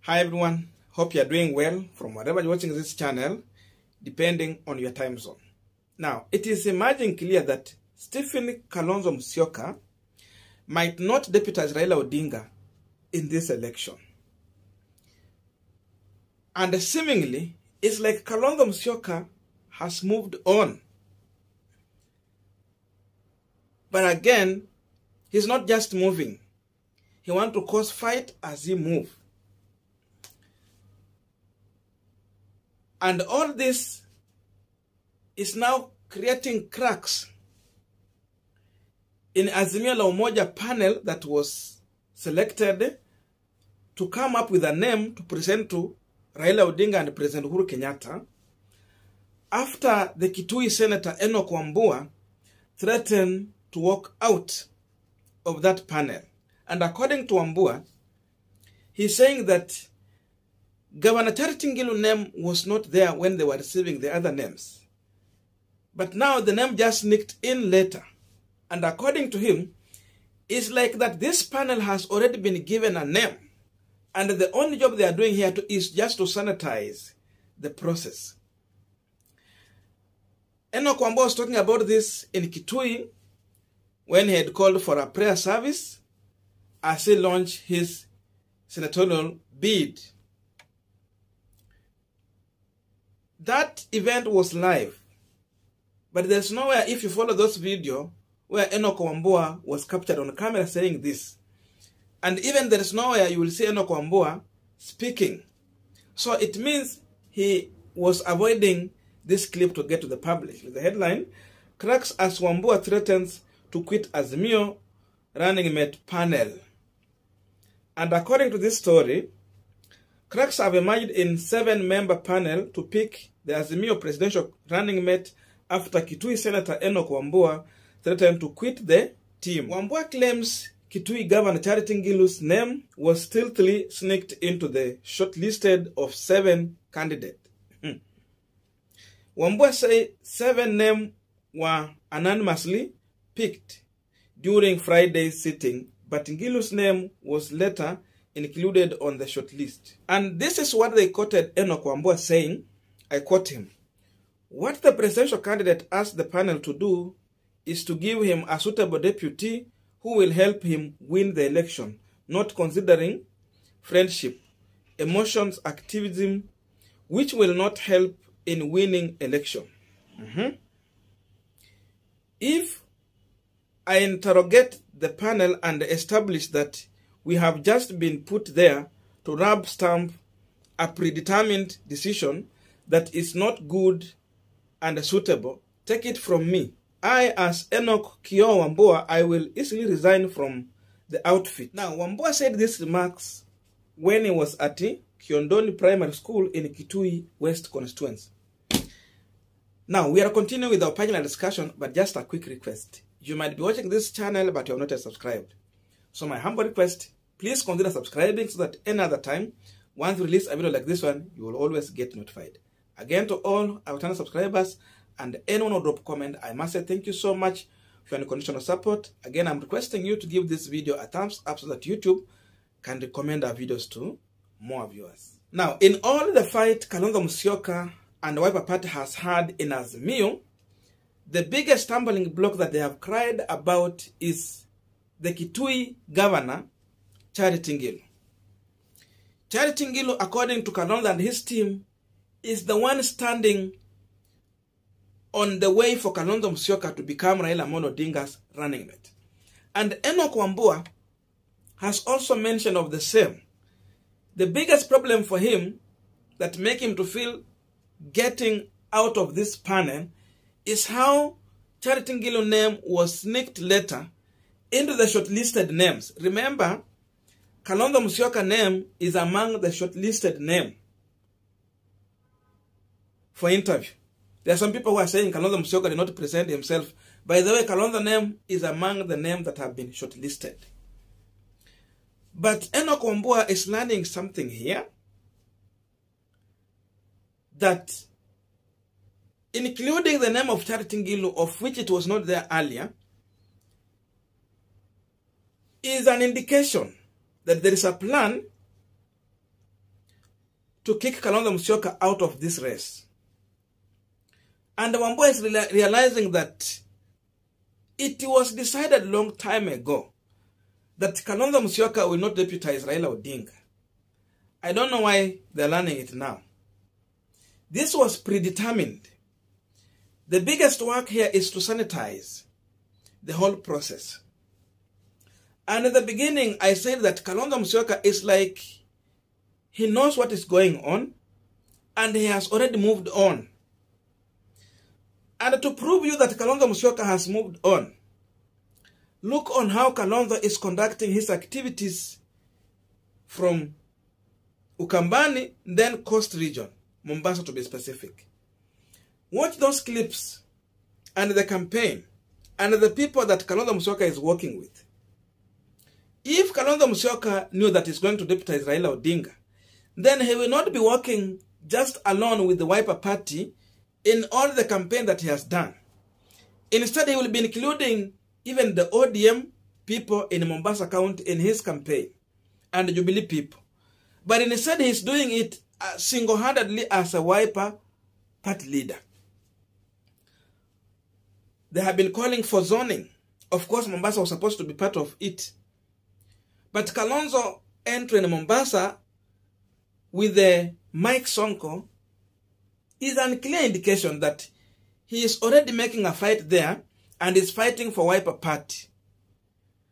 Hi everyone, hope you are doing well from wherever you're watching this channel, depending on your time zone. Now, it is emerging clear that Stephen Kalonzo Musyoka might not deputize Raila Odinga in this election. And seemingly, it's like Kalonzo Musyoka has moved on. But again, he's not just moving. He wants to cause fight as he moves. And all this is now creating cracks in Azimio la Umoja panel that was selected to come up with a name to present to Raila Odinga and President Uhuru Kenyatta after the Kitui Senator Enoch Wambua threatened to walk out of that panel. And according to Wambua, he's saying that Governor Charity Ngilu's name was not there when they were receiving the other names. But now the name just sneaked in later. And according to him, it's like that this panel has already been given a name. And the only job they are doing here is just to sanitize the process. Enoch Wambua was talking about this in Kitui when he had called for a prayer service as he launched his senatorial bid. That event was live, but there's nowhere, if you follow those videos, where Enoch Wambua was captured on camera saying this. And even there is nowhere you will see Enoch Wambua speaking. So it means he was avoiding this clip to get to the public. With the headline, cracks as Wambua threatens to quit Azimio running mate panel. And according to this story, cracks have emerged in 7-member panel to pick the Azimio presidential running mate after Kitui Senator Enoch Wambua threatened to quit the team. Wambua claims Kitui Governor Charity Ngilu's name was stealthily sneaked into the shortlisted of 7 candidates. Wambua say 7 names were anonymously picked during Friday's sitting, but Ngilu's name was later included on the shortlist. And this is what they quoted Enoch Wambua saying, I quote him, "What the presidential candidate asked the panel to do is to give him a suitable deputy who will help him win the election, not considering friendship, emotions, activism, which will not help in winning election." If I interrogate the panel and establish that we have just been put there to rub stamp a predetermined decision that is not good and suitable, take it from me. I, as Enoch Wambua, I will easily resign from the outfit. Now, Wambua said these remarks when he was at Kiondoni Primary School in Kitui West constituency. Now, we are continuing with our panel discussion, but just a quick request. You might be watching this channel, but you have not yet subscribed. So my humble request, please consider subscribing so that any other time, once we release a video like this one, you will always get notified. Again, to all our channel subscribers and anyone who drop comment, I must say thank you so much for your unconditional support. Again, I'm requesting you to give this video a thumbs up so that YouTube can recommend our videos to more viewers. Now, in all the fight Kalonzo Musyoka and the Wiper Party has had in Azimio, the biggest stumbling block that they have cried about is the Kitui Governor, Charity Ngilu. Charity Ngilu, according to Kalonzo and his team, is the one standing on the way for Kalonzo Musyoka to become Raila Odinga's running mate. And Enoch Wambua has also mentioned of the same. The biggest problem for him that make him to feel getting out of this panel is how Charity Ngilu's name was sneaked later into the shortlisted names. Remember, Kalonzo Musyoka's name is among the shortlisted name for interview. There are some people who are saying Kalonzo Musyoka did not present himself. By the way, Kalonzo's name is among the names that have been shortlisted. But Enoch Wambua is learning something here, that including the name of Charity Ngilu, of which it was not there earlier, is an indication that there is a plan to kick Kalonzo Musyoka out of this race. And Wambua is realizing that it was decided long time ago that Kalonzo Musyoka will not deputize Raila Odinga. I don't know why they're learning it now. This was predetermined. The biggest work here is to sanitize the whole process. And at the beginning, I said that Kalonzo Musyoka is like, he knows what is going on, and he has already moved on. And to prove you that Kalonzo Musyoka has moved on, look on how Kalonzo is conducting his activities from Ukambani, then Coast Region, Mombasa to be specific. Watch those clips and the campaign and the people that Kalonzo Musyoka is working with. If Kalonzo Musyoka knew that he's going to deputize Raila Odinga, then he will not be working just alone with the Wiper Party in all the campaign that he has done. Instead, he will be including even the ODM people in Mombasa County in his campaign and the Jubilee people. But instead, he's doing it single-handedly as a Wiper Party leader. They have been calling for zoning. Of course, Mombasa was supposed to be part of it. But Kalonzo entering Mombasa with the Mike Sonko is an clear indication that he is already making a fight there and is fighting for Wiper Party.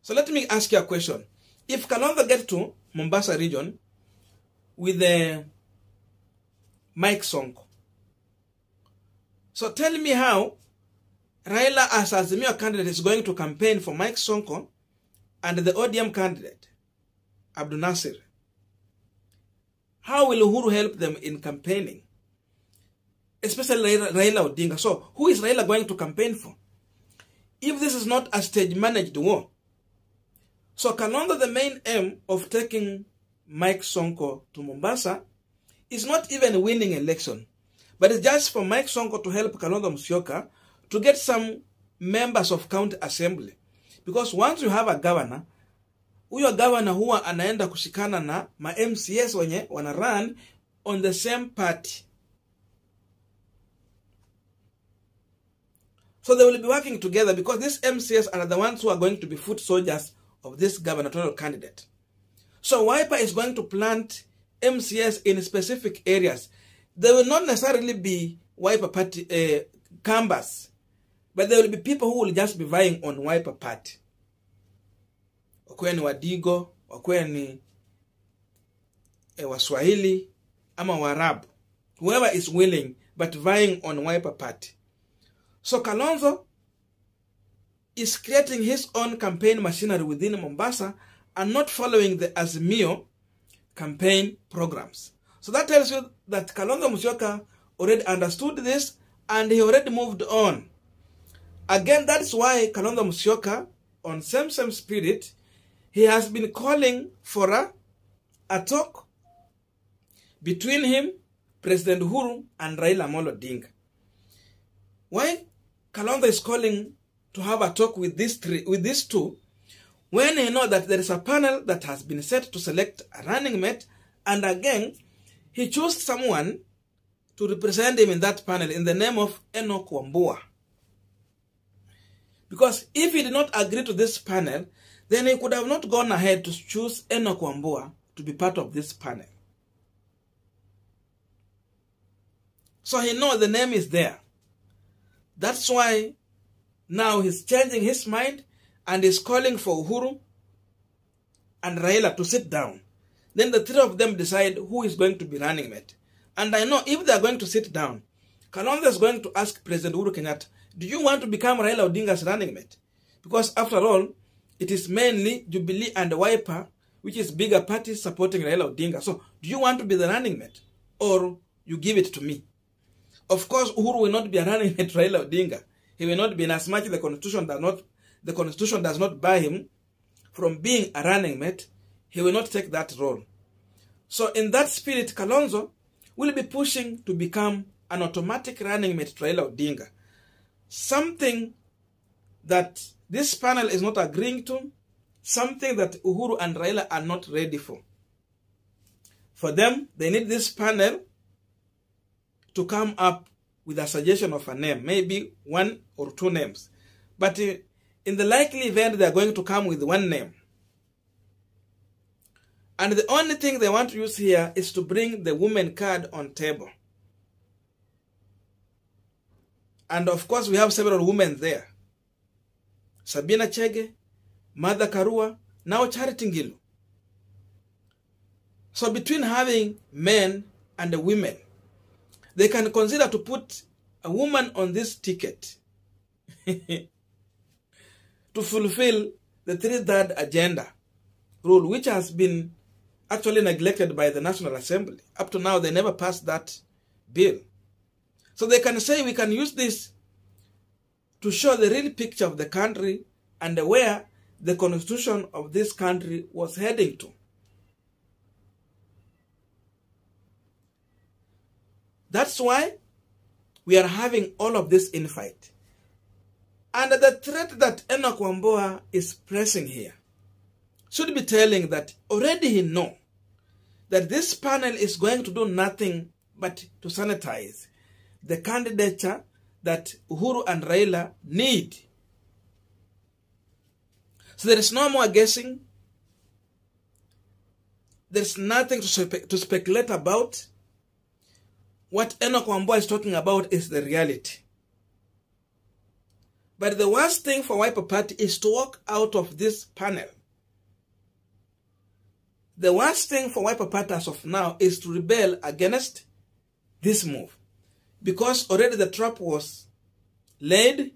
So let me ask you a question. If Kalonzo gets to Mombasa region with the Mike Sonko, so tell me how Raila as Azimio candidate is going to campaign for Mike Sonko and the ODM candidate, Abdul Nasir. How will Uhuru help them in campaigning? Especially Raila Odinga. So, who is Raila going to campaign for? If this is not a stage-managed war. So, Kalonzo, the main aim of taking Mike Sonko to Mombasa is not even winning election, but it's just for Mike Sonko to help Kalonzo Musyoka to get some members of county assembly. Because once you have a governor, huyo governor huwa anaenda kushikana na ma MCS wenye wana run on the same party. So they will be working together because these MCS are the ones who are going to be foot soldiers of this gubernatorial candidate. So Wiper is going to plant MCS in specific areas. They will not necessarily be Wiper Party canvas, but there will be people who will just be vying on Wiper Party. Wakwe ni Wadigo, wakwe ni Waswahili, ama Warabu. Whoever is willing, but vying on Wiper Party. So Kalonzo is creating his own campaign machinery within Mombasa and not following the Azimio campaign programs. So that tells you that Kalonzo Musyoka already understood this and he already moved on. Again, that's why Kalonzo Musyoka, on same spirit, he has been calling for a talk between him, President Uhuru, and Raila Odinga. Why Kalonzo is calling to have a talk with these two, when he knows that there is a panel that has been set to select a running mate, and again, he chose someone to represent him in that panel in the name of Enoch Wambua. Because if he did not agree to this panel, then he could have not gone ahead to choose Enoch Wambua to be part of this panel. So he knows the name is there. That's why now he's changing his mind and is calling for Uhuru and Raila to sit down. Then the three of them decide who is going to be running mate. And I know if they are going to sit down, Kalonzo is going to ask President Uhuru Kenyatta, do you want to become Raila Odinga's running mate? Because after all, it is mainly Jubilee and Wiper, which is bigger parties supporting Raila Odinga. So, do you want to be the running mate? Or you give it to me? Of course, Uhuru will not be a running mate Raila Odinga. He will not be, in as much as the Constitution does not buy him from being a running mate. He will not take that role. So in that spirit, Kalonzo will be pushing to become an automatic running mate to Raila Odinga. Something that this panel is not agreeing to, something that Uhuru and Raila are not ready for. For them, they need this panel to come up with a suggestion of a name, maybe 1 or 2 names. But in the likely event, they are going to come with 1 name. And the only thing they want to use here is to bring the women card on table. And of course, we have several women there. Sabina Chege, Mother Karua, now Charity Ngilu. So between having men and the women, they can consider to put a woman on this ticket to fulfill the 3-3rd agenda rule, which has been actually neglected by the National Assembly. Up to now, they never passed that bill. So they can say we can use this to show the real picture of the country and where the constitution of this country was heading to. That's why we are having all of this infight. And the threat that Enoch Wambua is pressing here should be telling that already he knows that this panel is going to do nothing but to sanitize the candidature that Uhuru and Raila need. So there is no more guessing. There's nothing to speculate about. What Enoch Wambua is talking about is the reality. But the worst thing for Wiper Party is to walk out of this panel. The worst thing for Wiper Party as of now is to rebel against this move. Because already the trap was laid.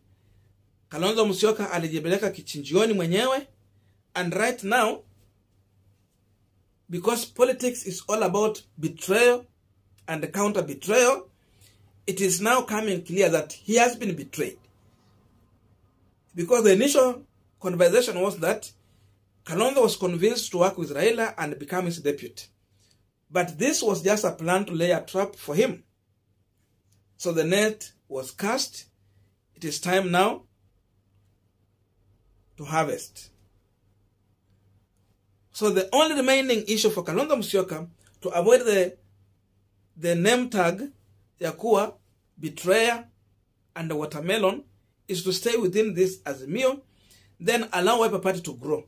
Kalonzo Musyoka alijibeleka kichinjioni mwenyewe. And right now, because politics is all about betrayal and counter-betrayal, it is now coming clear that he has been betrayed. Because the initial conversation was that Kalonzo was convinced to work with Raila and become his deputy. But this was just a plan to lay a trap for him. So the net was cast. It is time now to harvest. So the only remaining issue for Kalonzo Musyoka to avoid the name tag ya kuwa betrayer and the watermelon is to stay within this Azimio, then allow Wiper Party to grow.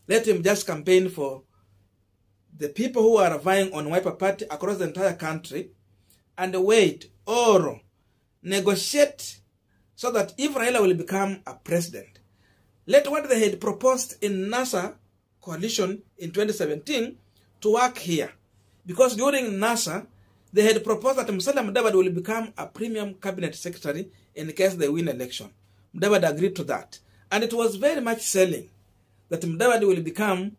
Let him just campaign for the people who are vying on Wiper Party across the entire country and wait or negotiate so that if Raila will become a president, let what they had proposed in NASA coalition in 2017 to work here. Because during NASA, they had proposed that Musalia Mudavadi will become a premium cabinet secretary in case they win election. Mudavadi agreed to that. And it was very much selling that Mudavadi will become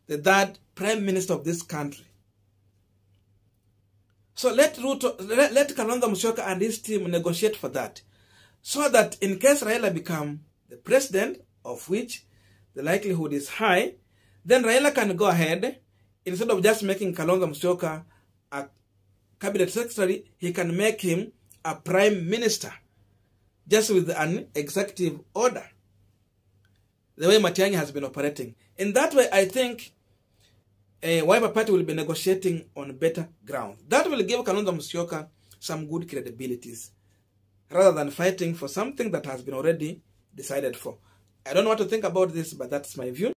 the 3rd prime minister of this country. So let Kalonzo Musyoka and his team negotiate for that. So that in case Raila become the president, of which the likelihood is high, then Raila can go ahead, instead of just making Kalonzo Musyoka a cabinet secretary, he can make him a prime minister, just with an executive order, the way Matiang'i has been operating. In that way, I think Wiper Party will be negotiating on better ground. That will give Kalonzo Musyoka some good credibilities, rather than fighting for something that has been already decided for. I don't know what to think about this, but that's my view.